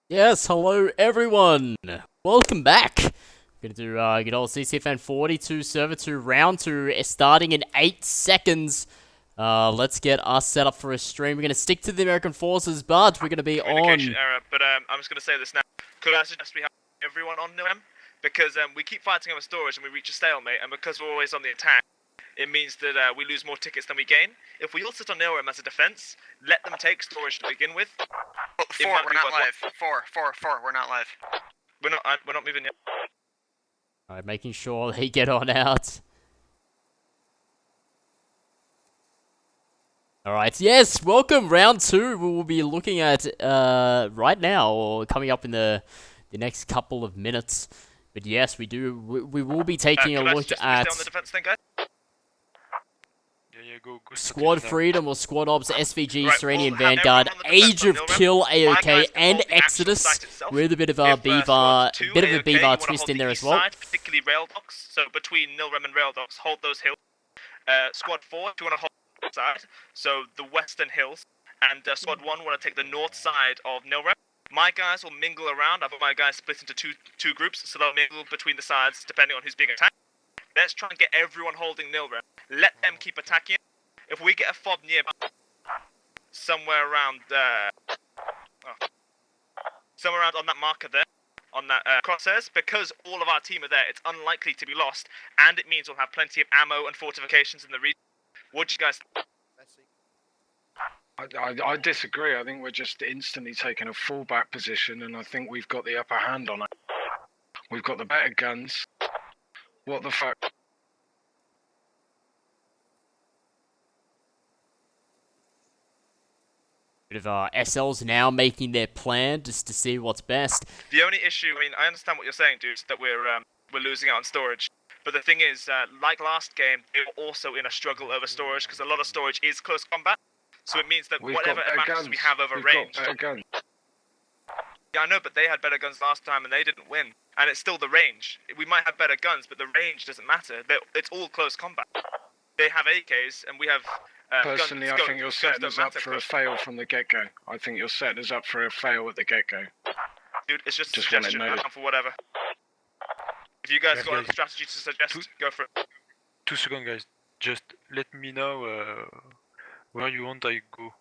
Yes, hello everyone! Welcome back! We're gonna do good old CCFN 42 Server 2 Round 2 starting in 8 seconds. Let's get us set up for a stream. We're gonna stick to the American forces, but we're gonna be Communication on... error, but I'm just gonna say this now. Could I suggest we have everyone on NILM? Because we keep fighting over storage and we reach a stalemate, and because we're always on the attack, it means that we lose more tickets than we gain. If we all sit on NILM as a defense, let them take storage to begin with. Four, we're not live. Four, we're not live. We're not moving yet. Alright, making sure they get on out. Alright, yes, welcome, round 2. We will be looking at right now, or coming up in the next couple of minutes. But yes, we will be taking a look at... on the defense thing, guys? Go, Squad Freedom or Squad Ops, SVG, Right, Serenian we'll have Vanguard, everyone on the Age of defense on Kill, My guys AOK, can and hold the actual Exodus site itself. with a bit of a If, BVAR, squad 2 bit of a AOK, you BVAR wanna twist hold in the there east as well. Side, particularly rail docks, so between Nilrem and rail docks, hold those hills. Squad 4, if you want to hold the side, so the western hills, and Squad 1 want to take the north side of Nilrem. My guys will mingle around. I've got my guys split into two groups, so they'll mingle between the sides depending on who's being attacked. Let's try and get everyone holding Nilrem. Let them keep attacking. If we get a fob nearby, somewhere around somewhere around on that marker there, on that crosshairs, because all of our team are there, it's unlikely to be lost, and it means we'll have plenty of ammo and fortifications in the region. What do you guys think? I disagree. I think we're just instantly taking a fallback position, and I think we've got the upper hand on it. We've got the better guns. What the fuck? Bit of SLs now making their plan just to see what's best. The only issue, I mean, I understand what you're saying, dude, that we're losing out on storage. But the thing is, like last game, they were also in a struggle over storage because a lot of storage is close combat. So it means that whatever advantages we have over range. Got better guns. Yeah, I know, but they had better guns last time and they didn't win. And it's still the range. We might have better guns, but the range doesn't matter. It's all close combat. They have AKs and we have. Personally, I think you're setting us up for a fail from the get-go. I think you're setting us up for a fail at the get-go. Dude, it's just a suggestion. I'm down for whatever. If you guys got a strategy to suggest, go for it. 2 seconds, guys. Just let me know where you want I go.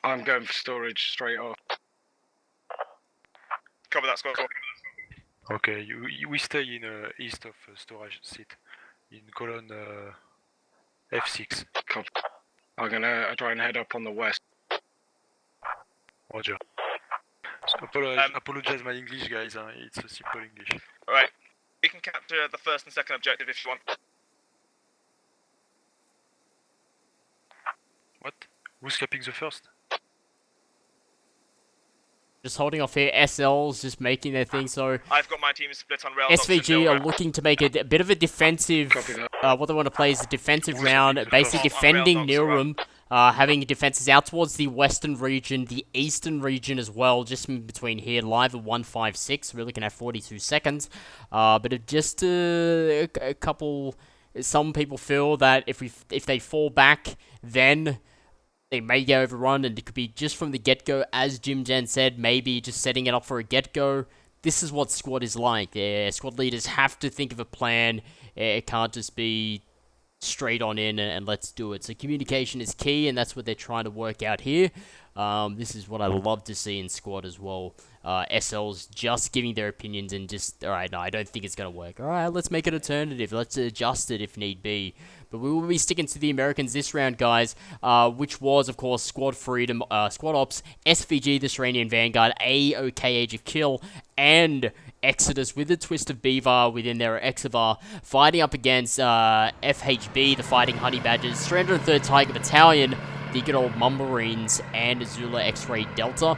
I'm going for storage straight off. Cover that, squad 4. Okay, we stay in east of storage seat, in column F6. Copy. I'm gonna try and head up on the west. Roger. So apologize my English, guys. It's a simple English. Alright, we can capture the first and second objective if you want. What? Who's capping the first? Just holding off here, SLs just making their thing, so... I've got my team split on rail. SVG are looking to make a bit of a defensive... what they want to play is a defensive round, basically defending Nilrem, having defenses out towards the western region, the eastern region as well, just in between here, live at 156, we're looking at 42 seconds, but just a couple... Some people feel that if they fall back, then... They may get overrun, and it could be just from the get-go, as Jim Jen said, maybe just setting it up for a get-go. This is what squad is like. Squad leaders have to think of a plan. It can't just be straight on in and let's do it. So communication is key, and that's what they're trying to work out here. This is what I love to see in squad as well. SLs just giving their opinions and just, alright, no, I don't think it's going to work. Alright, let's make an alternative. Let's adjust it if need be. But we will be sticking to the Americans this round, guys, which was, of course, Squad Freedom, Squad Ops, SVG, the Serenian Vanguard, AOK, Age of Kill, and Exodus with a twist of BVAR within their XVAR, fighting up against FHB, the Fighting Honey Badgers, 303rd Tiger Battalion, the good old Marines and Zula X-Ray Delta,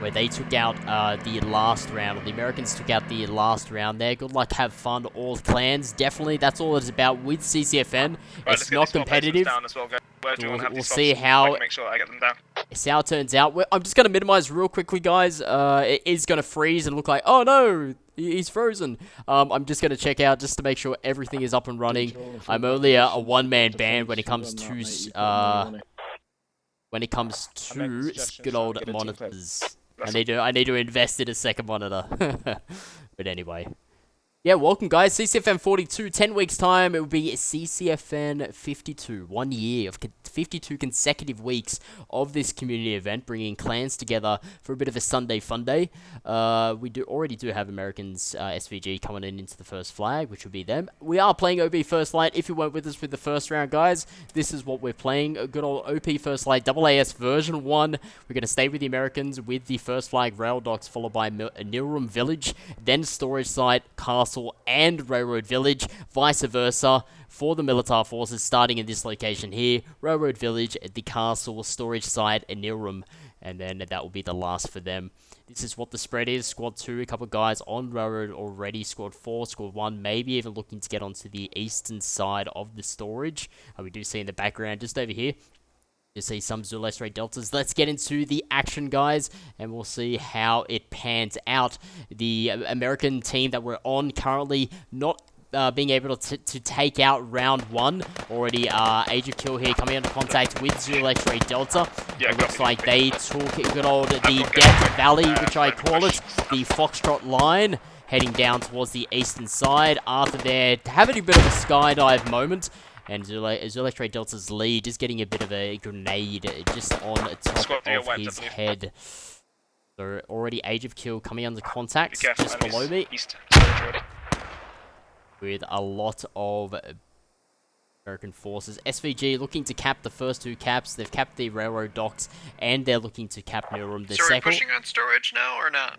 where they took out the last round, or the Americans took out the last round there. Good luck, have fun, all clans. Definitely, that's all it's about with CCFN. Right, It's not competitive. Down as well, guys. Where do you want to have We'll these see spots? how I can make sure I get them down. it turns out. I'm just going to minimize real quickly, guys. It is going to freeze and look like, oh no, he's frozen. I'm just going to check out just to make sure everything is up and running. I'm only a one-man band when it comes to good old monitors. I need to invest in a second monitor. But anyway. Yeah, welcome guys, CCFN 42, 10 weeks time, it will be CCFN 52, 1 year of 52 consecutive weeks of this community event, bringing clans together for a bit of a Sunday fun day. We already do have Americans SVG coming into the first flag, which will be them. We are playing OB First Light. If you weren't with us with the first round, guys, this is what we're playing, a good old OP First Light, AAS version 1. We're going to stay with the Americans with the first flag rail docks, followed by Nilrum Village, then Storage Site, Castle, and Railroad Village, vice versa for the Militar forces, starting in this location here, Railroad Village, the Castle, Storage Site, and Nilrum, and then that will be the last for them. This is what the spread is. Squad 2, a couple of guys on Railroad already. Squad 4, Squad 1, maybe even looking to get onto the eastern side of the storage. We do see in the background, just over here, you see some Zulu X-Ray Deltas. Let's get into the action, guys, and we'll see how it pans out. The American team that we're on currently not being able to take out round 1. Already Age of Kill here coming into contact with Zulu X-Ray Delta. Yeah, it looks like they took good old the Death Valley, which I call it, the Foxtrot line, heading down towards the eastern side. Arthur there having a bit of a skydive moment. And Zulu X-Ray Delta's lead is getting a bit of a grenade just on top of his head. So already Age of Kill coming under contact just below me. With a lot of American forces. SVG looking to cap the first 2 caps. They've capped the railroad docks and they're looking to cap Nilrum the second. So we're pushing on storage now or not?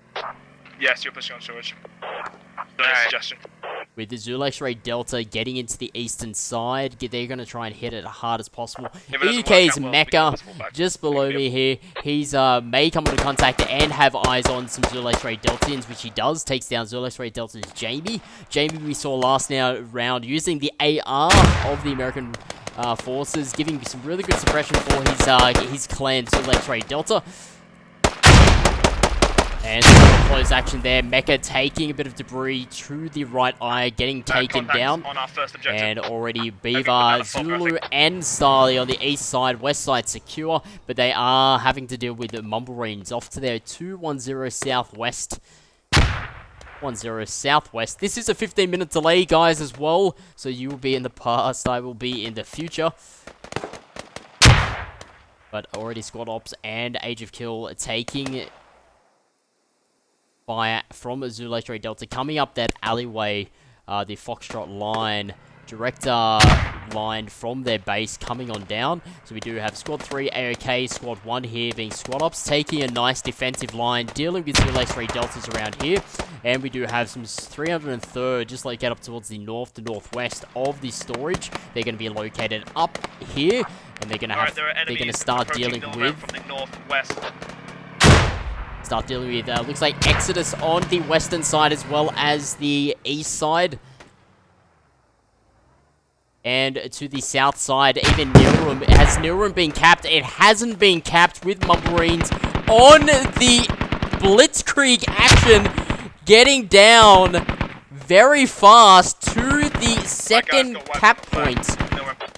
Yes, you're pushing on storage. Suggestion. With the Zulu X-Ray Delta getting into the eastern side, they're going to try and hit it as hard as possible. EUK's Mecca, just below me here. He's may come into contact and have eyes on some Zulu X-Ray Deltians, which he does. Takes down Zulu X-Ray Delta's Jamie. Jamie we saw last round using the AR of the American forces, giving some really good suppression for his clan Zulu X-Ray Delta. And close action there. Mecha taking a bit of debris to the right eye, getting taken down. On our first objective. And already BVAR, Zulu, and Starly on the east side, west side secure. But they are having to deal with the Marines off to their 210 southwest. 10 southwest. This is a 15-minute delay, guys, as well. So you will be in the past, I will be in the future. But already Squad Ops and Age of Kill taking fire from Zulu X-Ray Delta coming up that alleyway, the Foxtrot line, direct line from their base coming on down. So we do have Squad 3 AOK, Squad 1 here being Squad Ops, taking a nice defensive line, dealing with Zulu X-Ray Deltas around here. And we do have some 303rd, just like get up towards the north to northwest of the storage. They're going to be located up here, and they're going to they're going to start dealing with from the northwest. Looks like Exodus on the western side as well as the east side. And to the south side, even Nilrum. Has Nilrum been capped? It hasn't been capped with Marines on the Blitzkrieg action, getting down very fast to the second cap point.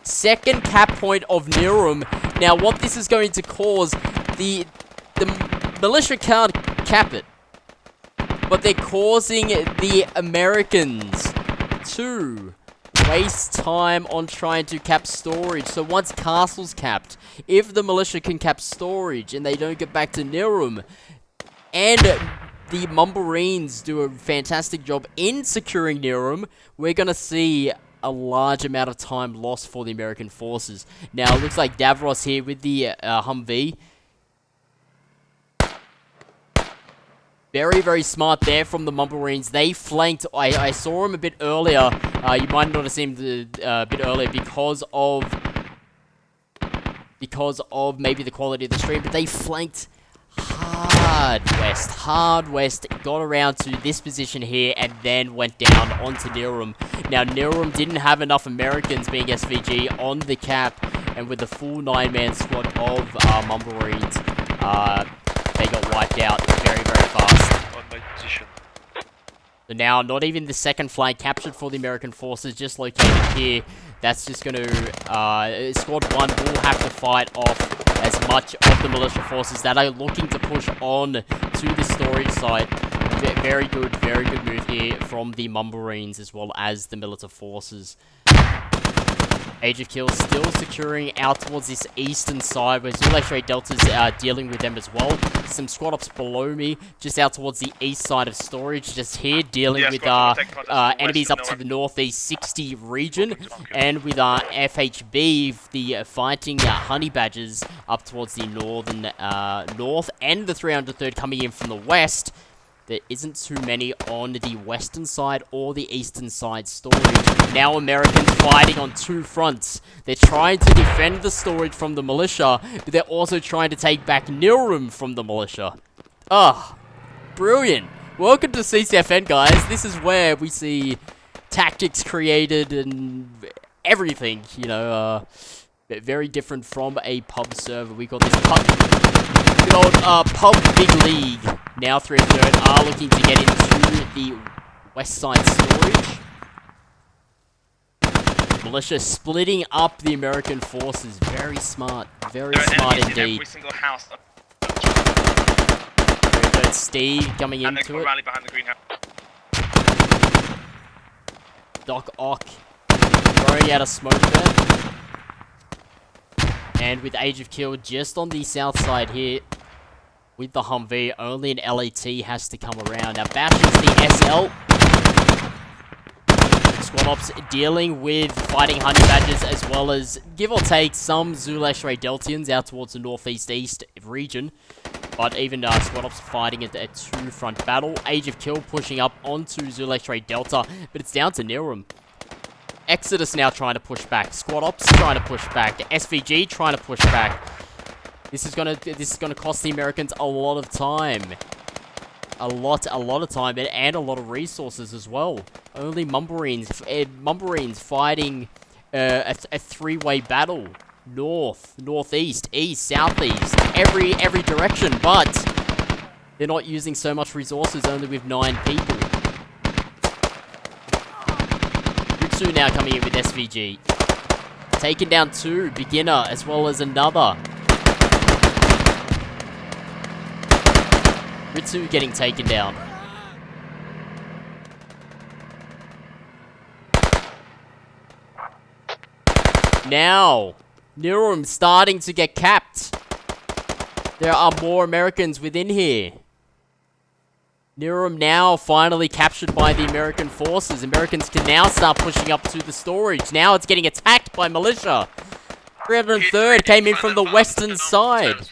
Second cap point of Nilrum. Now, what this is going to cause, the militia can't cap it, but they're causing the Americans to waste time on trying to cap storage. So once Castle's capped, if the militia can cap storage and they don't get back to Nilrum, and the Marines do a fantastic job in securing Nilrum, we're going to see a large amount of time lost for the American forces. Now, it looks like Davros here with the Humvee. Very, very smart there from the Marines. They flanked. I saw him a bit earlier. You might not have seen him a bit earlier because of because of maybe the quality of the stream, but they flanked hard west, got around to this position here, and then went down onto Niram. Now, Niram didn't have enough Americans, being SVG, on the cap, and with the full 9-man squad of Mumblewreeds, they got wiped out very fast. On my position. So now, not even the second flag captured for the American forces, just located here. That's just going to, Squad 1 will have to fight off as much of the militia forces that are looking to push on to the storage site. Very good move here from the Mumblewreeds as well as the militia forces. Age of Kill still securing out towards this eastern side, where Zulu X-Ray Delta's dealing with them as well. Some squad ops below me, just out towards the east side of storage, just here dealing with enemies up to the northeast 60 region, and with FHB, the fighting honey badgers up towards the northern north, and the 303rd coming in from the west. There isn't too many on the western side or the eastern side storage. Now Americans fighting on two fronts. They're trying to defend the storage from the militia, but they're also trying to take back Niram from the militia. Ah, brilliant. Welcome to CCFN, guys. This is where we see tactics created and everything, you know, very different from a pub server. We got this good old pub big league. Now 303rd are looking to get into the west side storage. Militia splitting up the American forces. Very smart. Very smart indeed. In every single house. 303rd Steve coming and into it. Rally behind the greenhouse. Doc Ock throwing out a smoke there. And with Age of Kill just on the south side here, with the Humvee, only an LAT has to come around. Now, Bash is the SL. Squad Ops dealing with fighting Honey Badgers, as well as, give or take, some Zulu X-Ray Deltians out towards the northeast region. But even Squad Ops fighting a two-front battle. Age of Kill pushing up onto Zulu X-Ray Delta, but it's down to Niram. Exodus now trying to push back. Squad Ops trying to push back. SVG trying to push back. This is gonna cost the Americans a lot of time. A lot of time and a lot of resources as well. Only Mumblewreeds fighting a three-way battle. North, northeast, east, southeast, every direction, but they're not using so much resources, only with 9 people. Ritsu now coming in with SVG. Taking down 2, beginner, as well as another. Ritsu getting taken down. Now, Niram starting to get capped. There are more Americans within here. Niram now finally captured by the American forces. Americans can now start pushing up to the storage. Now it's getting attacked by militia. 303rd came in from the western side.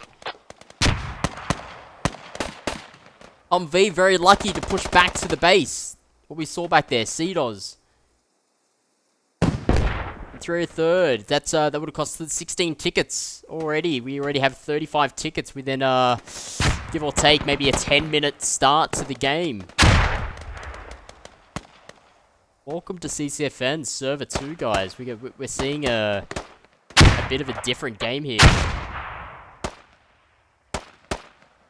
Humvee very lucky to push back to the base. What we saw back there, CDOS. 303rd, that would have cost 16 tickets already. We already have 35 tickets within, give or take, maybe a 10-minute start to the game. Welcome to CCFN Server 2, guys. We're seeing a bit of a different game here.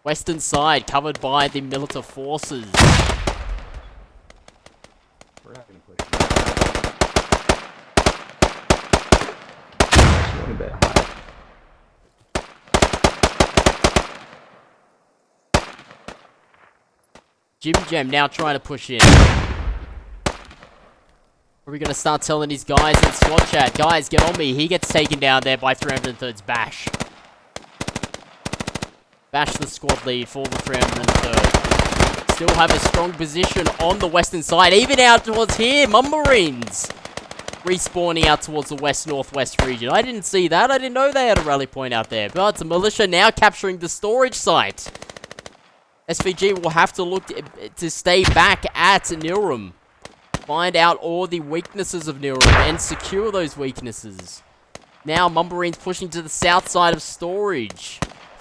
Western side covered by the militia forces. We're having a push. Going a bit high. Jim Jam now trying to push in. Are we going to start telling these guys in squad chat, guys, get on me. He gets taken down there by 303rd's Bash. Bash the squad lead for the 303rd. Still have a strong position on the western side, even out towards here. Mumblewreeds respawning out towards the west-northwest region. I didn't see that. I didn't know they had a rally point out there. But the militia now capturing the storage site. SVG will have to look to stay back at Niram. Find out all the weaknesses of Niram and secure those weaknesses. Now, Mumbarines pushing to the south side of storage.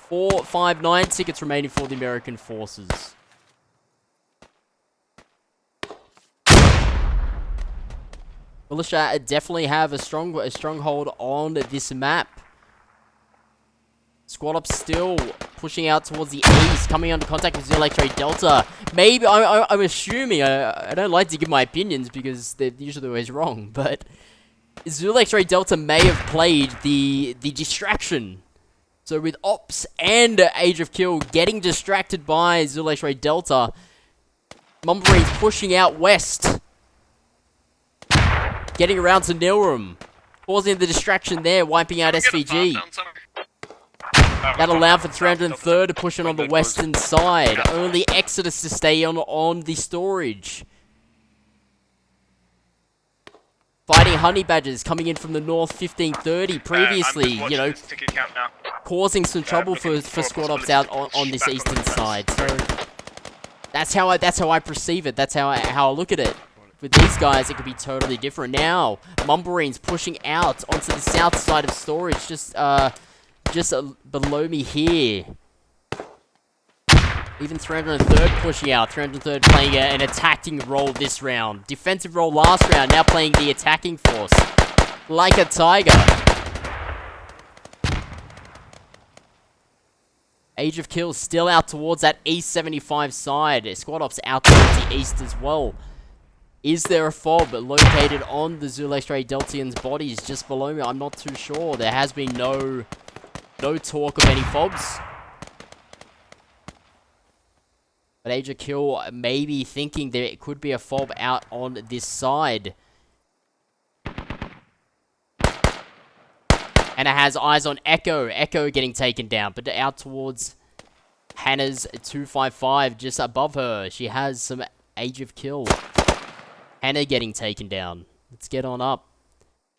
459 tickets remaining for the American forces. Militia definitely have a stronghold on this map. Squad up still pushing out towards the east, coming under contact with Zulu X-Ray Delta. Maybe, I'm assuming, I don't like to give my opinions because they're usually always wrong, but Zulu X-Ray Delta may have played the distraction. So with Ops and Age of Kill getting distracted by Zulu X-Ray Delta, Mumbarines pushing out west. Getting around to Nilrum. Causing the distraction there, wiping out SVG. That allowed for 303rd to push in on the western side. Only Exodus to stay on the storage. Fighting Honey Badgers coming in from the north 1530 previously, you know, causing some trouble for squad ops out on this eastern side. So that's how I perceive it. That's how I look at it. With these guys, it could be totally different. Now, Mumbarines pushing out onto the south side of storage, just below me here. Even 303rd pushing out. 303rd playing an attacking role this round. Defensive role last round, now playing the attacking force. Like a tiger. Age of Kill still out towards that East 75 side. Squad Ops out towards the east as well. Is there a fob located on the Zulu X-Ray Deltians' bodies just below me? I'm not too sure. There has been no talk of any fobs. But Age of Kill may be thinking there could be a fob out on this side. And it has eyes on Echo. Echo getting taken down, but out towards Hannah's 255, just above her. She has some Age of Kill. Hannah getting taken down. Let's get on up.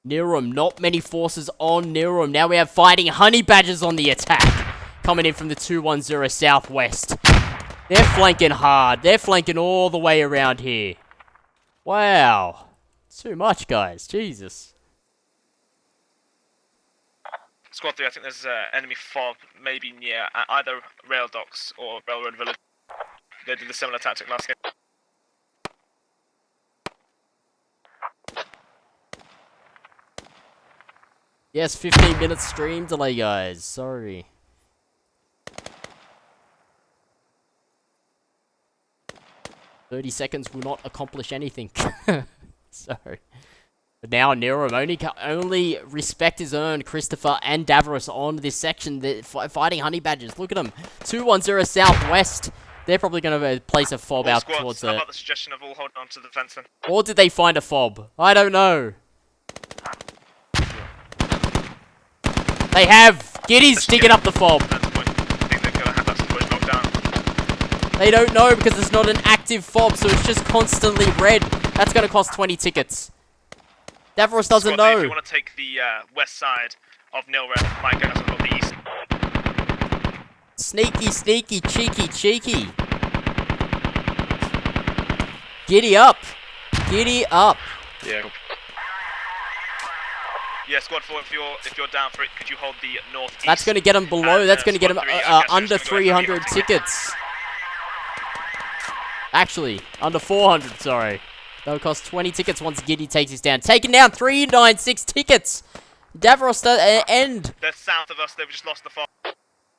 Nilrum, not many forces on Nilrum. Now we have fighting Honey Badgers on the attack. Coming in from the 210 southwest. They're flanking hard. They're flanking all the way around here. Wow. Too much, guys. Jesus. Squad 3, I think there's enemy fob maybe near either rail docks or railroad village. They did a similar tactic last game. Yes, 15 minutes stream delay, guys. Sorry. "30 seconds will not accomplish anything." Sorry. But now Nero only respect is earned. Christopher and Davros on this section. They're fighting Honey Badgers. Look at them. 210 southwest. They're probably going to place a fob out squads, towards how it. about the suggestion of all holding on to the fence then? Or did they find a fob? I don't know. They have! Giddy's digging up the fob! I think they're going to have that push knocked down. They don't know because it's not an active fob, so it's just constantly red. That's going to cost 20 tickets. Davros doesn't Squad, know. if you want to take the west side of Nilrem, my guys have got the east. Sneaky, sneaky, cheeky, cheeky. Giddy up. Giddy up. Yeah. Yeah, squad 4, if you're down for it, could you hold the northeast? That's going to get him below. That's going to get him squad 3, I guess under we're just gonna go ahead 300 and tickets. Actually, under 400, sorry. That'll cost 20 tickets once Giddy takes us down. Taking down 396 tickets. Davros and They're south of us, they've just lost the fob.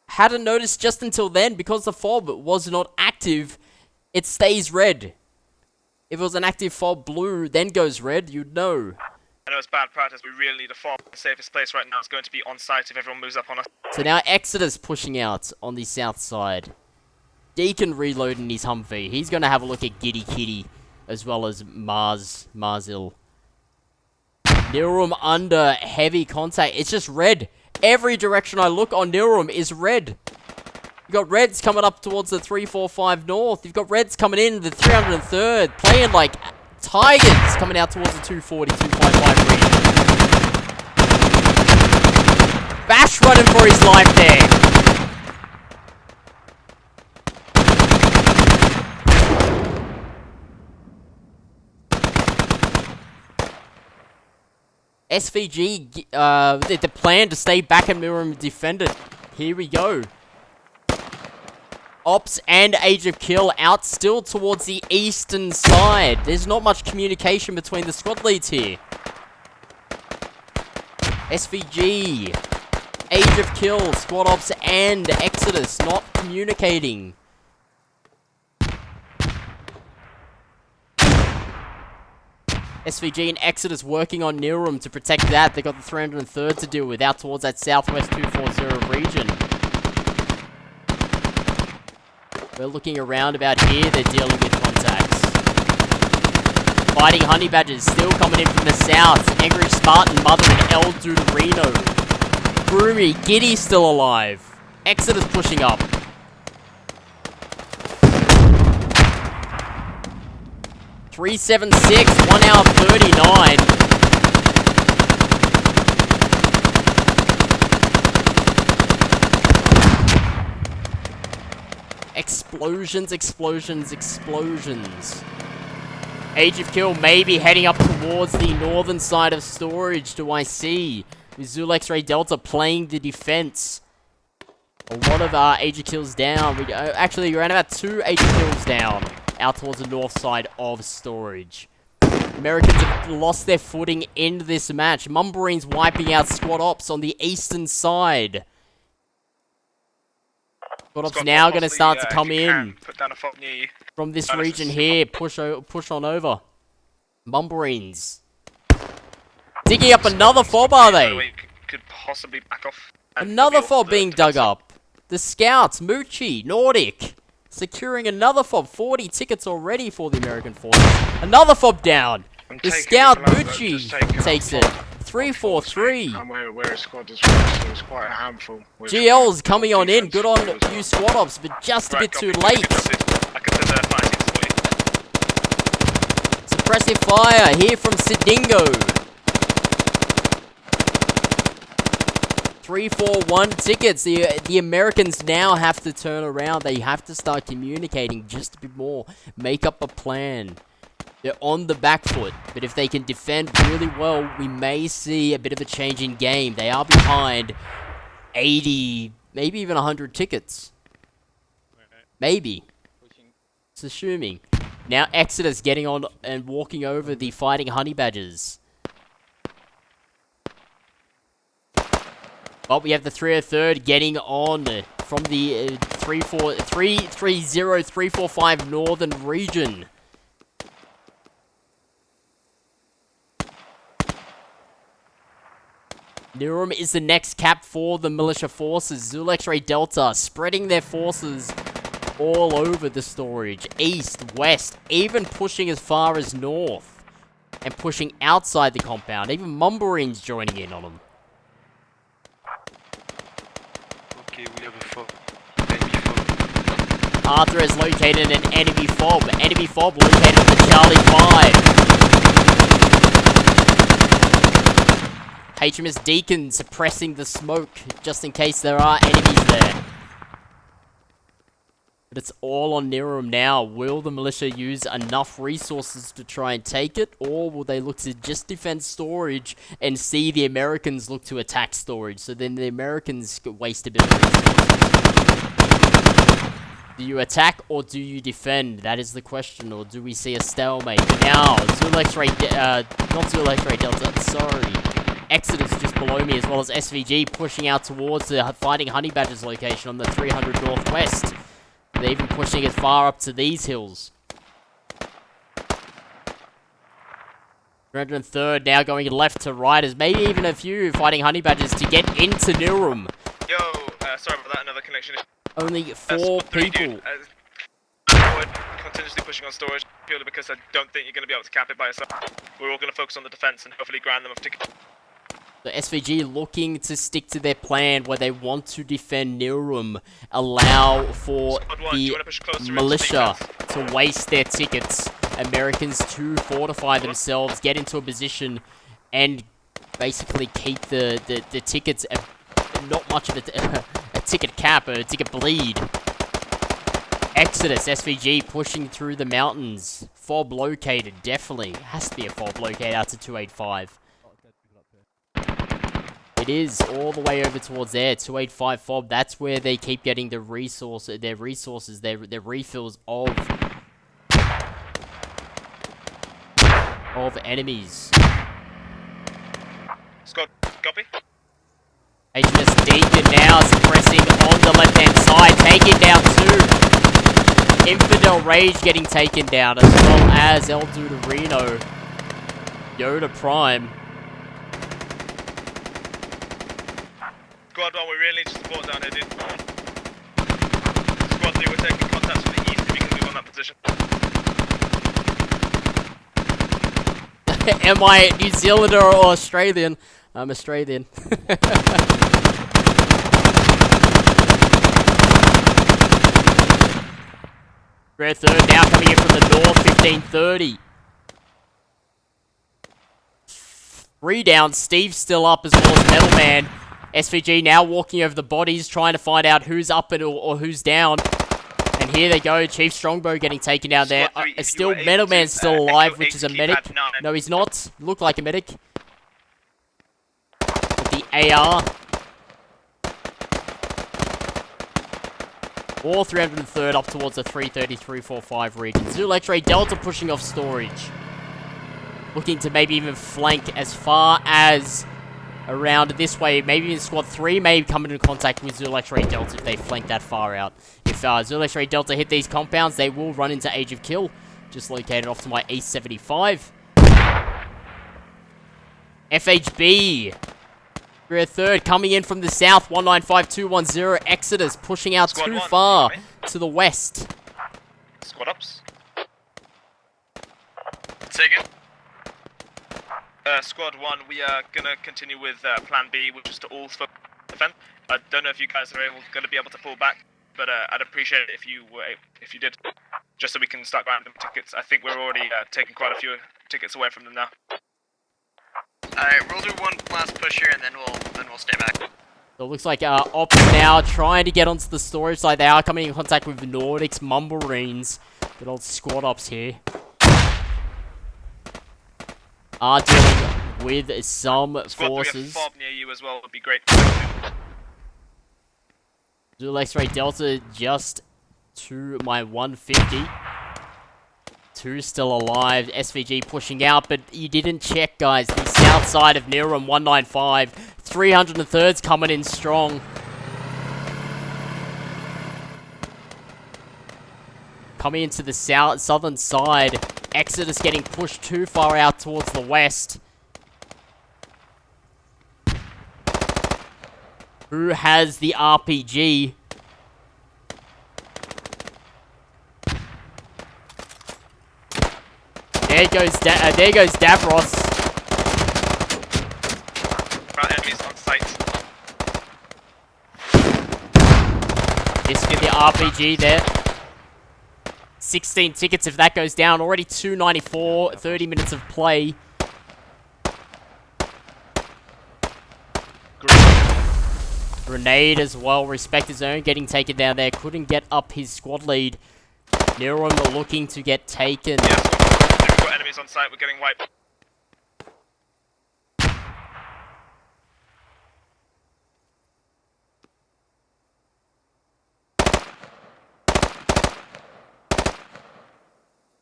hadn't noticed just until then because the fob was not active. It stays red. If it was an active fob blue, then goes red, you'd know. I know it's bad practice, we really need a fob. The safest place right now is going to be on site if everyone moves up on us. So now Exodus pushing out on the south side. Deacon reloading his Humvee. He's going to have a look at Giddy Kitty as well as Marzil. Nilrum under heavy contact. It's just red. Every direction I look on Nilrum is red. You've got reds coming up towards the 345 north. You've got reds coming in the 303rd. Playing like tigers coming out towards the 240, 255 region. Bash running for his life there. SVG, the plan to stay back in mirror and defend it. Here we go. Ops and Age of Kill out still towards the eastern side. There's not much communication between the squad leads here. SVG, Age of Kill, Squad Ops and Exodus not communicating. SVG and Exodus working on Nirum to protect that. They got the 303rd to deal with out towards that southwest 240 region. We're looking around about here. They're dealing with contacts. Fighting Honey Badgers still coming in from the south. Angry Spartan, Mother, and El Duderino. Broomy, Giddy still alive. Exodus pushing up. .376, 1 hour 39. Explosions, explosions, explosions. Age of Kill maybe heading up towards the northern side of storage. Do I see? With Zul X-Ray Delta playing the defense. A lot of Age of Kills down. Actually, around about 2 Age of Kills down. Out towards the north side of storage. Americans have lost their footing in this match. Mumbarines wiping out Squad Ops on the eastern side. Squad Ops now going to start to come in from this region here. Push on over. Mumbarines digging up another fob, are they? Could possibly back off. Another fob being dug up. The Scouts, Moochie, Nordic. Securing another fob. 40 tickets already for the American forces. Another fob down. The Scout Moochie takes it. 343. And we're a squad as well, so it's quite a handful. GL's coming on in. Good on you Squad Ops, but just a bit too late. I can send the fire for you. Suppressive fire here from Sidingo. 341 tickets. The Americans now have to turn around. They have to start communicating just a bit more. Make up a plan. They're on the back foot, but if they can defend really well, we may see a bit of a change in game. They are behind 80, maybe even 100 tickets. Maybe. It's assuming. Now Exodus getting on and walking over the Fighting Honey Badgers. But we have the 303rd getting on from the 345 northern region. Nirum is the next cap for the militia forces. Zul X-Ray Delta spreading their forces all over the storage. East, west, even pushing as far as north. And pushing outside the compound. Even Mumbarines joining in on them. Okay, we have a fob. Enemy fob. Arthur has located an enemy fob. Enemy fob located at the Charlie 5. HMS Deacon suppressing the smoke just in case there are enemies there. But it's all on Nirum now. Will the militia use enough resources to try and take it? Or will they look to just defend storage and see the Americans look to attack storage? So then the Americans waste a bit of resources. Do you attack or do you defend? That is the question. Or do we see a stalemate? Now, Zul X-Ray, not Zul X-Ray Delta, sorry. Exodus just below me, as well as SVG pushing out towards the Fighting Honey Badgers location on the 300 northwest. They're even pushing as far up to these hills. 303rd now going left to right, as maybe even a few Fighting Honey Badgers to get into Nirum. Yo, sorry about that, another connection issue. Only 4 people. Continuously pushing on storage, purely because I don't think you're going to be able to cap it by yourself. We're all going to focus on the defense and hopefully grind them off tickets. The SVG looking to stick to their plan where they want to defend Nirum, allow for the militia to waste their tickets, Americans to fortify themselves, get into a position, and basically keep the tickets, not much of a ticket cap, a ticket bleed. Exodus, SVG pushing through the mountains. Fob located, definitely. Has to be a fob located out to 285. It is all the way over towards there, 285 fob. That's where they keep getting the resources, their refills of enemies. Scott, copy. HMS Deacon now suppressing on the left-hand side, taking down 2. Infidel Rage getting taken down, as well as El Duderino. Yoda Prime. Squad 1, we really need support down here, dude. Squad 3, we're taking contacts from the east if we can move on that position. Am I New Zealander or Australian? I'm Australian. Red third now coming in from the north, 1530. 3 down, Steve's still up as well as Metal Man. SVG now walking over the bodies, trying to find out who's up or who's down. And here they go, Chief Strongbow getting taken down there. Still, Metal Man's still alive, which is a medic. No, he's not. Looked like a medic. With the AR. Or 303rd up towards the 330-345 region. Zulu X-Ray Delta pushing off storage. Looking to maybe even flank as far as around this way. Maybe in Squad 3 may come into contact with Zulu X-Ray Delta if they flank that far out. If Zulu X-Ray Delta hit these compounds, they will run into Age of Kill. Just located off to my East 75. FHB. We're third, coming in from the south, 195210. Exodus pushing out Squad too 1, far to the west. Squad ups. Taken. Squad 1, we are gonna continue with Plan B, which is to all defend. I don't know if you guys are gonna be able to pull back, but I'd appreciate it if you did, just so we can start grabbing them tickets. I think we're already taking quite a few tickets away from them now. Alright, we'll do one last push here and then we'll stay back. So it looks like Ops now trying to get onto the storage side. They are coming in contact with Nordics Mumbarines. Good old Squad Ops here. Are dealing with some Squad forces. 3 fob near you as well would be great. Zulu X-Ray Delta just to my 150. 2 still alive. SVG pushing out, but you didn't check, guys. The south side of Niram, 195. 303rds coming in strong. Coming into the southern side. Exodus getting pushed too far out towards the west. Who has the RPG? There goes Davros. Right, enemies on site. This with the RPG there. 16 tickets if that goes down. Already 294, 30 minutes of play. Grenade as well, respect his own, getting taken down there. Couldn't get up his squad lead. Niram looking to get taken. Yeah, we've got enemies on site, we're getting wiped.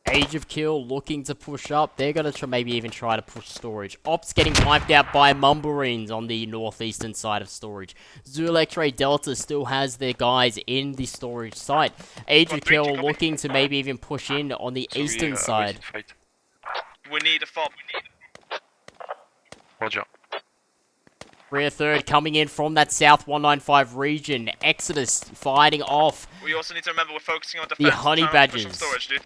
Age of Kill looking to push up. They're going to maybe even try to push storage. Ops getting wiped out by Mumbarines on the northeastern side of storage. Zulu X-Ray Delta still has their guys in the storage site. Age of Kill looking to maybe even push in on the eastern side. We need a fob. Roger. Rear third coming in from that south 195 region. Exodus fighting off We also need to remember we're focusing on defense. the Honey Trying to push some Badgers. storage, dude.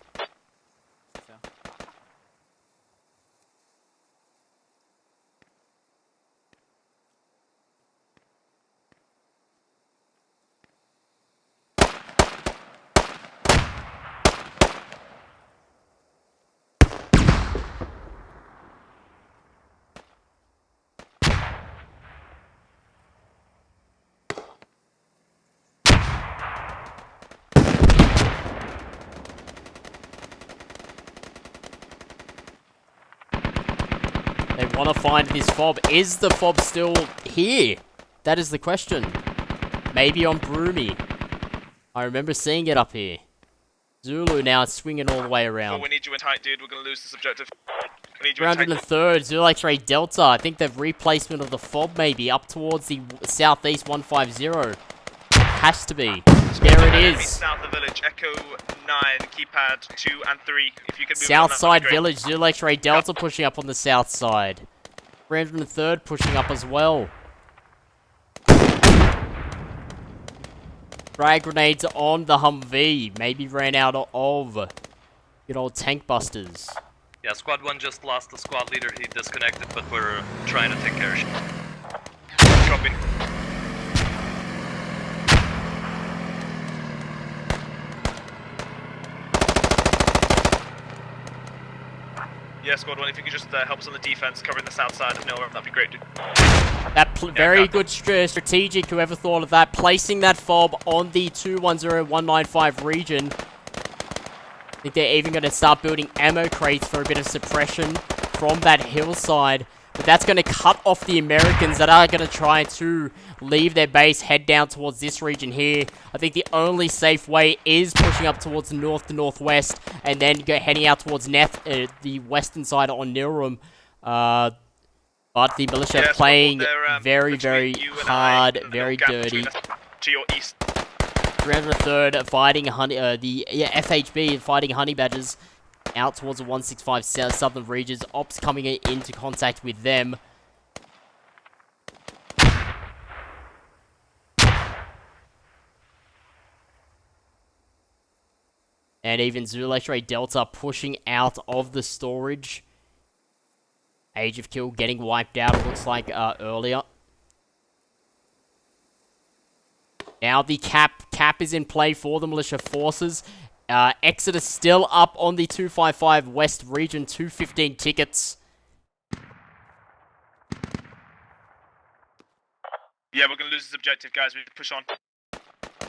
They want to find this fob. Is the fob still here? That is the question. Maybe on Broomy. I remember seeing it up here. Zulu now swinging all the way around. Well, we need you in tight, dude. We're going to lose this objective. We need you in tight. 303rd, Zulu X-Ray Delta. I think the replacement of the fob maybe up towards the southeast 150. Has to be. There it is. South of village, Echo 9, keypad 2 and 3. If you can move South on, side that'd be great. village, Zulu X-Ray Delta pushing up on the south side. 303rd pushing up as well. Frag grenades on the Humvee. Maybe ran out of good old tank busters. Yeah, squad 1 just lost the squad leader. He disconnected, but we're trying to take care of him. Copy. Yeah, squad 1, if you could just help us on the defense, covering the south side of Nilram, that'd be great, dude. That very good strategic, whoever thought of that. Placing that fob on the 210-195 region. I think they're even going to start building ammo crates for a bit of suppression from that hillside. But that's going to cut off the Americans that are going to try to leave their base, head down towards this region here. I think the only safe way is pushing up towards the north to northwest, and then heading out towards the western side on Nilram. But the militia playing very, very hard, very dirty. To your east. 303rd fighting FHB fighting honey badgers out towards the 165 southern regions. Ops coming into contact with them. And even Zulu X-Ray Delta pushing out of the storage. Age of Kill getting wiped out, it looks like, earlier. Now the cap is in play for the militia forces. Exodus still up on the 255 West region, 215 tickets. Yeah, we're going to lose this objective, guys. We push on.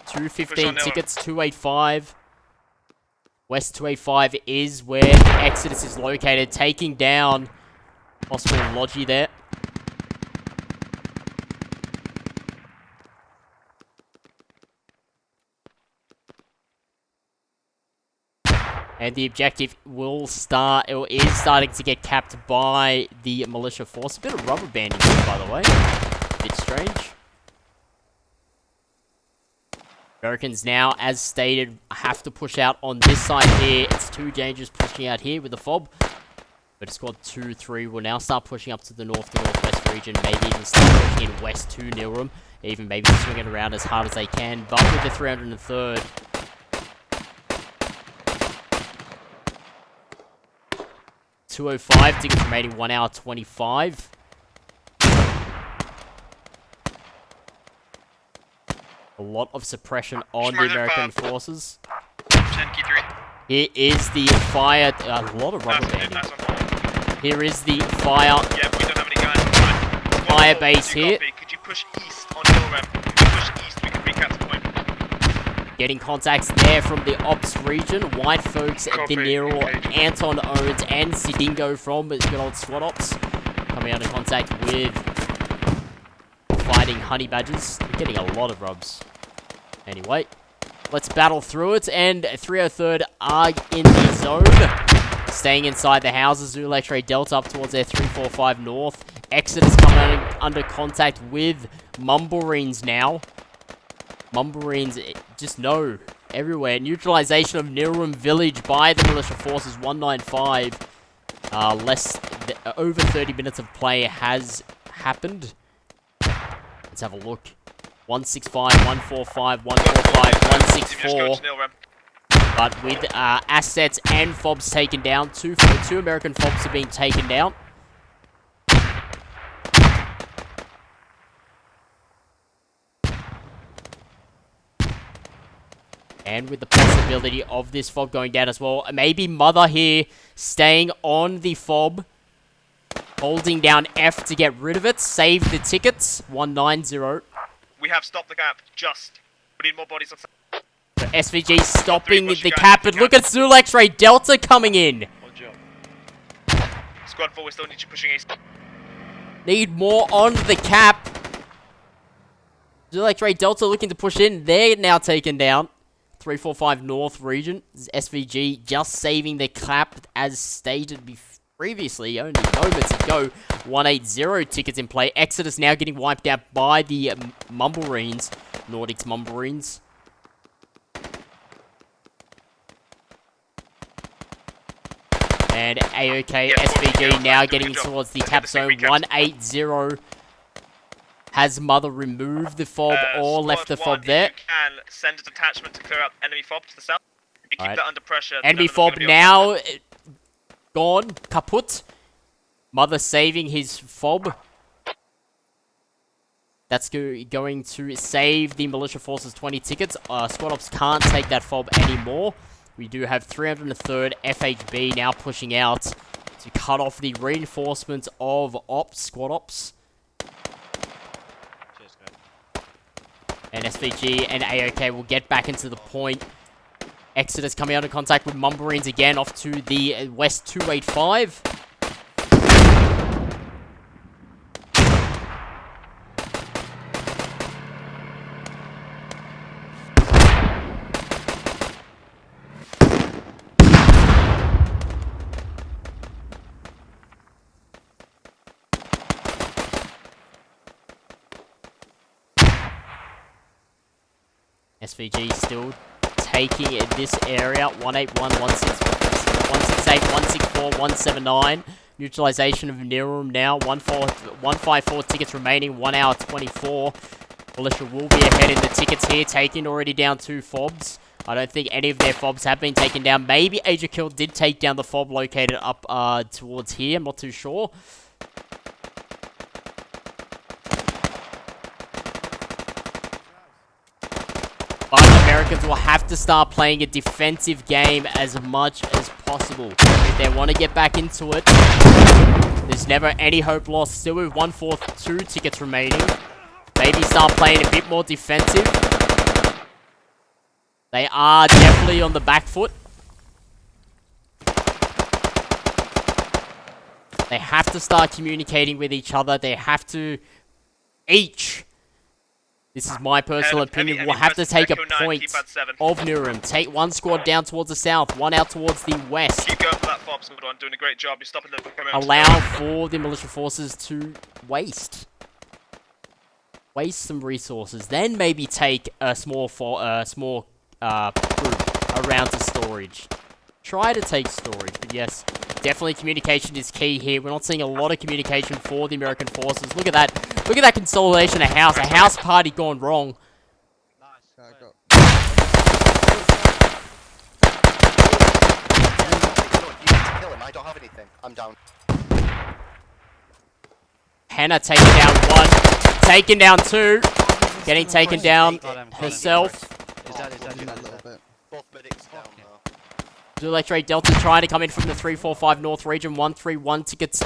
215 tickets, 285. West 285 is where the Exodus is located, taking down possible Logi there. And the objective will start, or is starting to get capped by the militia force. A bit of rubber banding here, by the way. A bit strange. Americans now, as stated, have to push out on this side here. It's too dangerous pushing out here with the fob. But squad 2-3 will now start pushing up to the north to northwest region. Maybe even start pushing in west to Nilram. Even maybe swing it around as hard as they can. But with the 303rd... 205, tickets remaining 1 hour 25. A lot of suppression on the American forces. 10 key 3. Here is the fire. A lot of rubber banding. Here is the fire. Yeah, we don't have any guys. Fire base here. Could you push east on Nilram? If you push east, we can recap the point. Getting contacts there from the Ops region. White folks at the Nero, Anton Owens, and Sidingo from the good old SWAT Ops. Coming out in contact with fighting honey badgers. Getting a lot of rubs. Anyway, let's battle through it. And 303rd are in the zone. Staying inside the houses. Zulu X-Ray Delta up towards their 345 north. Exodus coming under contact with Mumblereens now. Mumblereens just know everywhere. Neutralization of Nilram village by the militia forces 195. Over 30 minutes of play has happened. Let's have a look. 165, 145, 145, 164. But with assets and fobs taken down, two American fobs are being taken down. And with the possibility of this fob going down as well. Maybe Mother here staying on the fob. Holding down F to get rid of it. Save the tickets. 190. We have stopped the gap. We need more bodies on side. So SVG stopping the cap. But look at Zulu X-Ray Delta coming in. Squad 4, we still need you pushing east. Need more on the cap. Electric Delta looking to push in. They're now taken down. 345 North region. This is SVG just saving the cap as stated previously, only moments ago. 180 tickets in play. Exodus now getting wiped out by the Mumblemarines. Nordics Mumblemarines. And AOK SVG now getting towards the cap zone. 180. Has Mother removed the fob or left the fob there? You can send a detachment to clear out enemy fob to the south. If you keep that under pressure. Enemy fob now gone. Kaput. Mother saving his fob. That's going to save the militia forces 20 tickets. Squad Ops can't take that fob anymore. We do have 303rd FHB now pushing out to cut off the reinforcements of Squad Ops. And SVG and AOK will get back into the point. Exodus coming out of contact with Mumblemarines again off to the West 285. SVG still taking this area. 181, 168, 164, 179. Neutralization of Nirum now. 154 tickets remaining. 1 hour 24. Militia will be ahead in the tickets here. Taking already down 2 fobs. I don't think any of their fobs have been taken down. Maybe Age of Kill did take down the fob located up towards here. I'm not too sure. But Americans will have to start playing a defensive game as much as possible. If they want to get back into it, there's never any hope lost. Still with 142 tickets remaining. Maybe start playing a bit more defensive. They are definitely on the back foot. They have to start communicating with each other. They have to each... This is my personal opinion. We'll have to take a point of Nirum. Take one squad down towards the south, one out towards the west. Keep going for that fob, squad one. Doing a great job. You're stopping them from coming out. Allow for the militia forces to waste some resources. Then maybe take a small group around to storage. Try to take storage, but yes, definitely communication is key here. We're not seeing a lot of communication for the American forces. Look at that. Look at that consolidation of house. A house party gone wrong. Nice. Kill him. I don't have anything. I'm down. Hannah taking down 1. Taking down 2. Getting taken down herself. Both medics down now. Electric Delta trying to come in from the 345 North region. 131 tickets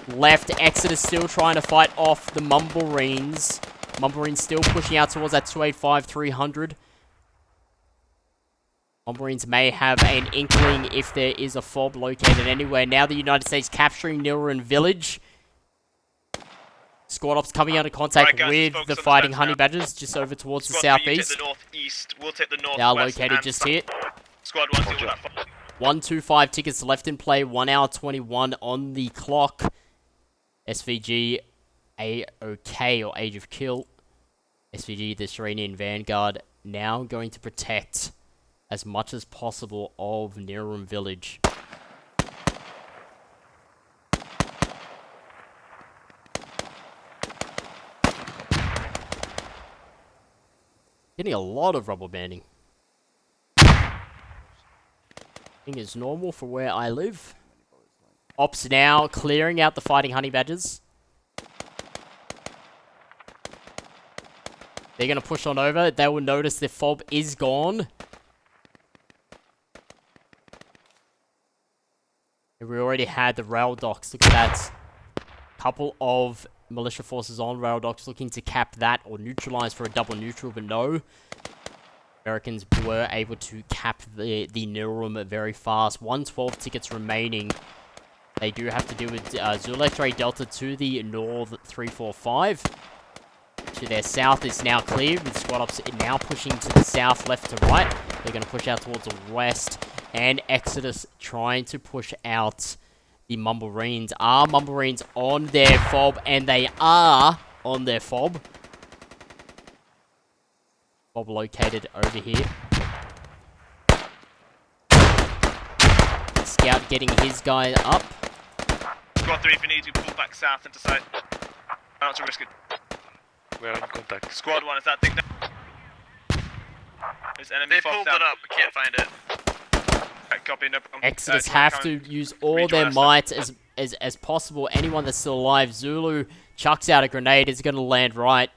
left. Exodus still trying to fight off the Mumblemarines. Mumblemarines still pushing out towards that 285, 300. Mumblemarines may have an inkling if there is a fob located anywhere. Now the United States capturing Nilran Village. Squad Ops coming out of contact with the fighting Honey Badgers just over towards the southeast. Take the northeast. We'll take the northwest. They are located just here. Squad 1, deal with that fob. 125 tickets left in play. 1 hour 21 on the clock. SVG AOK or Age of Kill. SVG, the Serenian Vanguard, now going to protect as much as possible of Nirum Village. Getting a lot of rubber banding. Thing is normal for where I live. Ops now clearing out the fighting Honey Badgers. They're going to push on over. They will notice their fob is gone. And we already had the rail docks. Look at that. Couple of militia forces on rail docks looking to cap that or neutralize for a double neutral, but no. Americans were able to cap the Nirum very fast. 112 tickets remaining. They do have to deal with Zulu X-Ray Delta to the north 345. To their south is now cleared, with squad ops now pushing to the south, left to right. They're going to push out towards the west, and Exodus trying to push out the Mumblemarines. Are Mumblemarines on their fob? And they are on their fob. Fob located over here. Scout getting his guy up. Squad 3, if you need to pull back south into sight. Not to risk it. We are in contact. Squad 1, is that thing down? Is enemy They fob pulled down? it up. We can't find it. Right, copy, no problem. Exodus Come on, have come to on. use all Rejoin their us might as possible. Anyone that's still alive. Zulu chucks out a grenade. Is going to land right.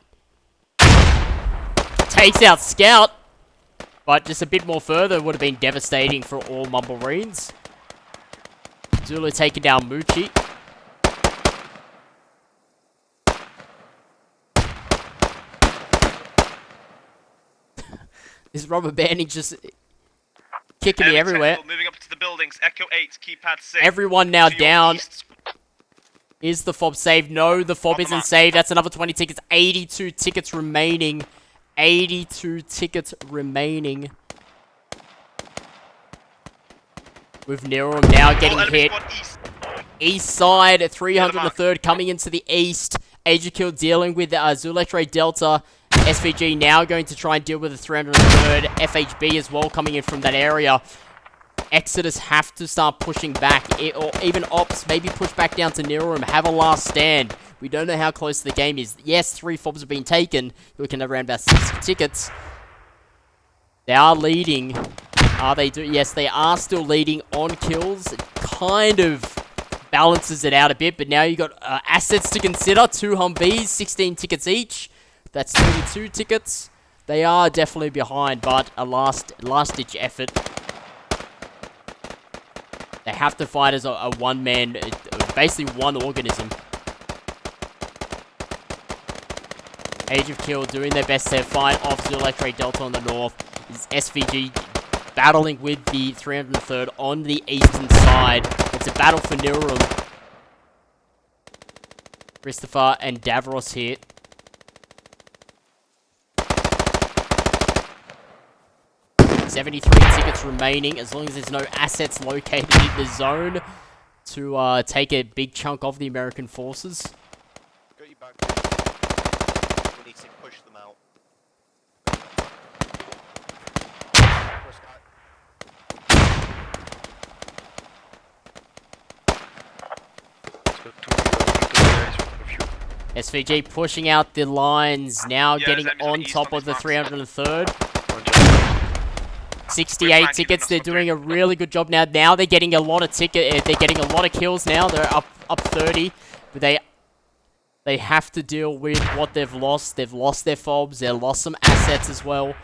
Takes out Scout. But just a bit more further would have been devastating for all Mumblemarines. Zulu taking down Moochie. This rubber banding just kicking me Enemy everywhere. technical, moving up to the buildings. Echo 8, keypad 6. Everyone now To your down. east. Is the fob saved? No, the fob On the isn't mark. saved. That's another 20 tickets. 82 tickets remaining. 82 tickets remaining. With Nero now getting All enemy hit. squad east. East side, 303rd coming into the east. Age of Kill dealing with Zulu X-Ray Delta. SVG now going to try and deal with the 303rd. FHB as well coming in from that area. Exodus have to start pushing back, or even Ops, maybe push back down to Neroom, have a last stand. We don't know how close the game is. Yes, 3 fobs have been taken. You're looking at around about 60 tickets. They are leading. Are they? Yes, they are still leading on kills. It kind of balances it out a bit, but now you've got assets to consider. 2 Humvees, 16 tickets each. That's 32 tickets. They are definitely behind, but a last-ditch effort. They have to fight as a one-man, basically one organism. Age of Kill doing their best to fight off Zulu X-Ray Delta on the north. Is SVG battling with the 303rd on the eastern side. It's a battle for Nirum. Christopher and Davros here. $73 tickets remaining, as long as there's no assets located in the zone to take a big chunk of the American forces. Got you back. We need to push them out. First guy. So 2 guys from you. SVG pushing out the lines, now Yeah, getting there's enemies on on the east top on of the these 303rd. 68 flanking tickets. them, They're that's doing a really good job now. Now they're getting a lot of they're getting a lot of kills now. They're up 30, but they have to deal with what they've lost. They've lost their fobs. They've lost some assets as well.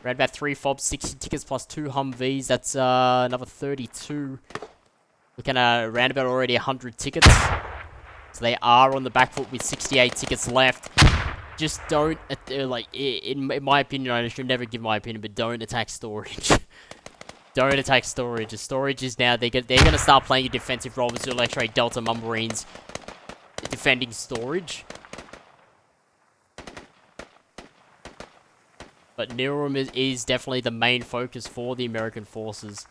Around about 3 fobs, 60 tickets plus 2 Humvees. That's another 32. Looking at around about already 100 tickets. So they are on the back foot with 68 tickets left. Just don't, like, in my opinion, I should never give my opinion, but don't attack storage. Don't attack storage. The storage is now, they're going to start playing a defensive role with Zulu X-Ray Delta Mumblemarines defending storage. But Nirum is definitely the main focus for the American forces.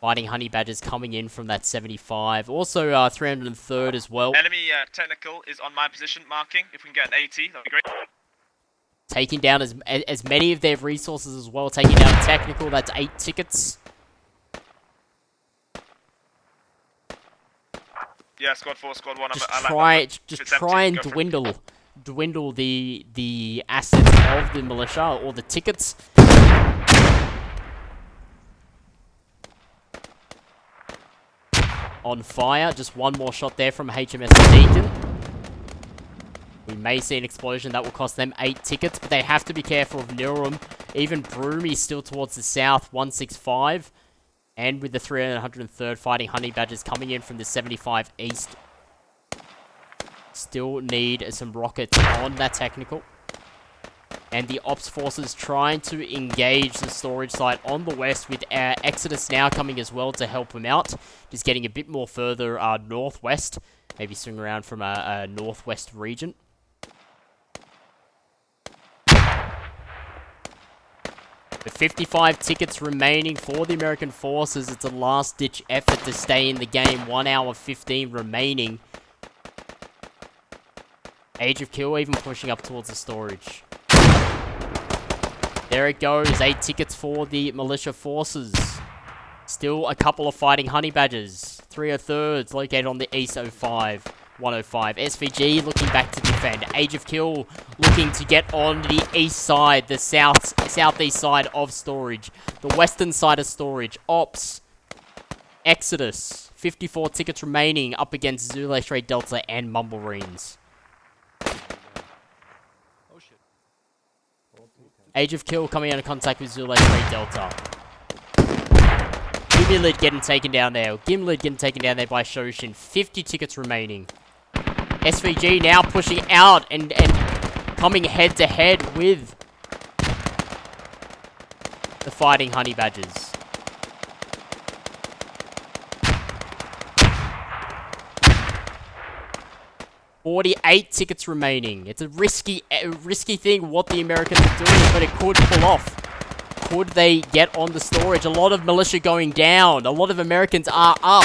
Fighting honey badgers coming in from that 75. Also, 303rd as well. Enemy technical is on my position marking. If we can get an 80, that'd be great. Taking down as many of their resources as well. Taking down technical, that's 8 tickets. Yeah, squad 4, squad 1. Just I like try, that. just If it's try empty, and go for it. dwindle the assets of the militia or the tickets. On fire, just one more shot there from HMS Deacon. We may see an explosion that will cost them 8 tickets, but they have to be careful of Nirum. Even Broomy still towards the south, 165. And with the 303rd fighting honey badgers coming in from the 75 east. Still need some rockets on that technical. And the ops forces trying to engage the storage site on the west with Exodus now coming as well to help him out. Just getting a bit more further northwest. Maybe swing around from a northwest region. With 55 tickets remaining for the American forces, it's a last-ditch effort to stay in the game. 1 hour 15 remaining. Age of Kill even pushing up towards the storage. There it goes, 8 tickets for the militia forces. Still a couple of fighting honey badgers. 303rds located on the east 05, 105. SVG looking back to defend. Age of Kill looking to get on the east side, the southeast side of storage. The western side of storage. Ops. Exodus. 54 tickets remaining up against Zulu Straight Delta and Mumblerines. Age of Kill coming out of contact with Zulu Straight Delta. Gimlid getting taken down there. Gimlid getting taken down there by Shoshin. 50 tickets remaining. SVG now pushing out and coming head to head with the fighting honey badgers. $48 tickets remaining. It's a risky thing what the Americans are doing, but it could pull off. Could they get on the storage? A lot of militia going down. A lot of Americans are up.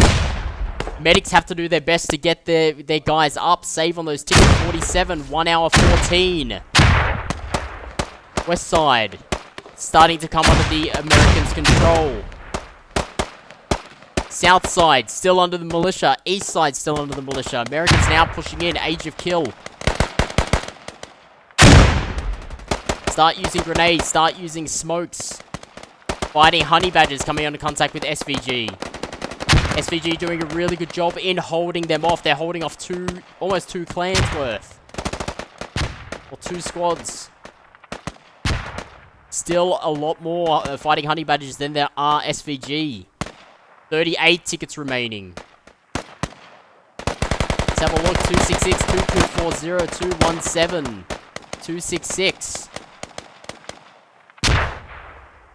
Medics have to do their best to get their guys up. Save on those tickets. 47, 1 hour 14. West side. Starting to come under the Americans' control. South side, still under the militia. East side, still under the militia. Americans now pushing in. Age of Kill. Start using grenades. Start using smokes. Fighting honey badgers coming under contact with SVG. SVG doing a really good job in holding them off. They're holding off almost two clans worth. Or 2 squads. Still a lot more fighting honey badgers than there are SVG. 38 tickets remaining. Let's have a look. 266, 2240, 217, 266.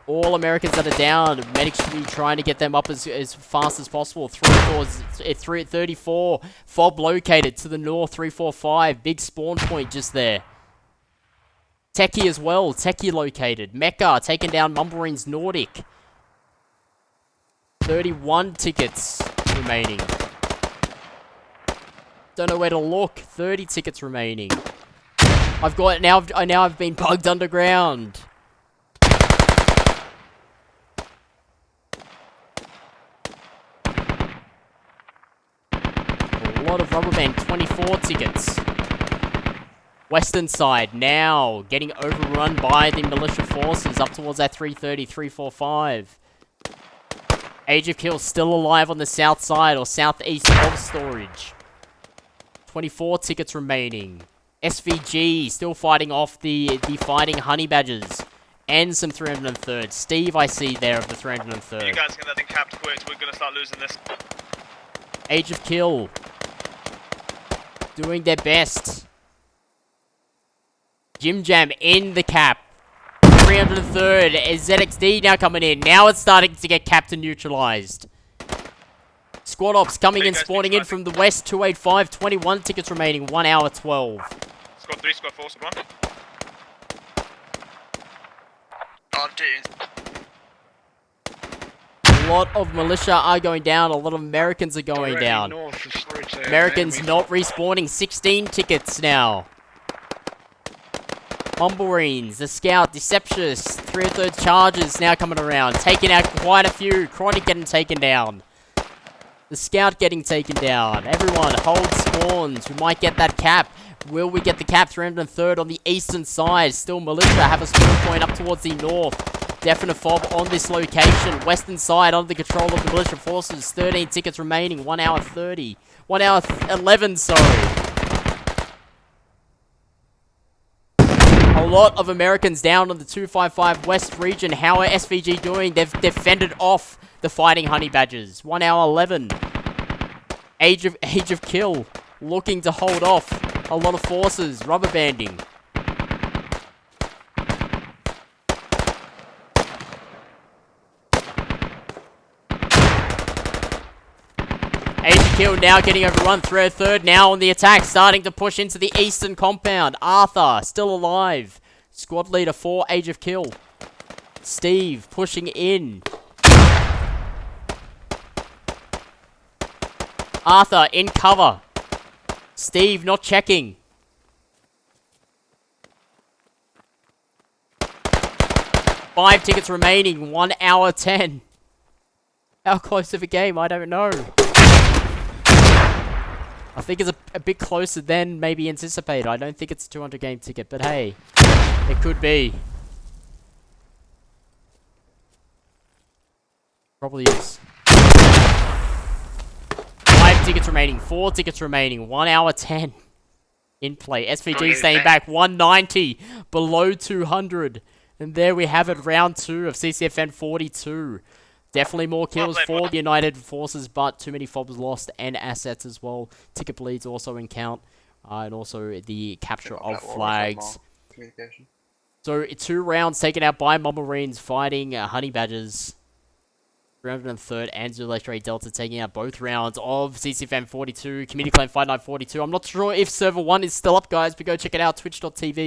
All Americans that are down. Medics should be trying to get them up as fast as possible. 34. Fob located to the north. 345. Big spawn point just there. Techie as well. Techie located. Mecca taking down Mumblerines Nordic. 31 tickets remaining. Don't know where to look. 30 tickets remaining. I've been bugged underground. A lot of rubber band. 24 tickets. Western side now getting overrun by the militia forces up towards that 330, 345. Age of Kill still alive on the south side or southeast of storage. 24 tickets remaining. SVG still fighting off the fighting honey badgers. And some 303rd. Steve, I see there of the 303rd. You guys get that thing capped quick, we're gonna start losing this. Age of Kill. Doing their best. Jim Jam in the cap. 303rd. ZXD now coming in. Now it's starting to get capped and neutralized. Squad Ops coming in, spawning in from the west. 285, 21 tickets remaining. 1 hour 12. Squad 3, squad 4, squad 1. A lot of militia are going down. A lot of Americans are going down. Americans not respawning. 16 tickets now. Mumblerines, the Scout, Deceptious, 303rd Chargers now coming around. Taking out quite a few. Chronic getting taken down. The Scout getting taken down. Everyone, hold spawns. We might get that cap. Will we get the cap? 303rd on the eastern side. Still militia have a spawn point up towards the north. Definite fob on this location. Western side under the control of the militia forces. 13 tickets remaining. 1 hour 30. 1 hour 11, sorry. A lot of Americans down on the 255 West region. How are SVG doing? They've defended off the fighting honey badgers. 1 hour 11. Age of Kill looking to hold off a lot of forces. Rubber banding. Haze kill now getting overrun. Third now on the attack, starting to push into the eastern compound. Arthur still alive. Squad leader 4, Age of Kill. Steve pushing in. Arthur in cover. Steve not checking. Five tickets remaining. 1 hour 10. How close of a game? I don't know. I think it's a bit closer than maybe anticipated. I don't think it's a 200 game ticket, but hey, it could be. Probably is. 5 tickets remaining. 4 tickets remaining. 1 hour 10 in play. SVG staying back. 190 below 200. And there we have it. Round 2 of CCFN 42. Definitely more kills for the United Forces, but too many fobs lost and assets as well. Ticket bleeds also in count, and also the capture of flags. So 2 rounds taken out by Marines fighting Honey Badgers. 303rd and Zulu X-Ray Delta taking out both rounds of CCFN 42, Community Claim 5942. I'm not sure if Server 1 is still up, guys, but go check it out, twitch.tv.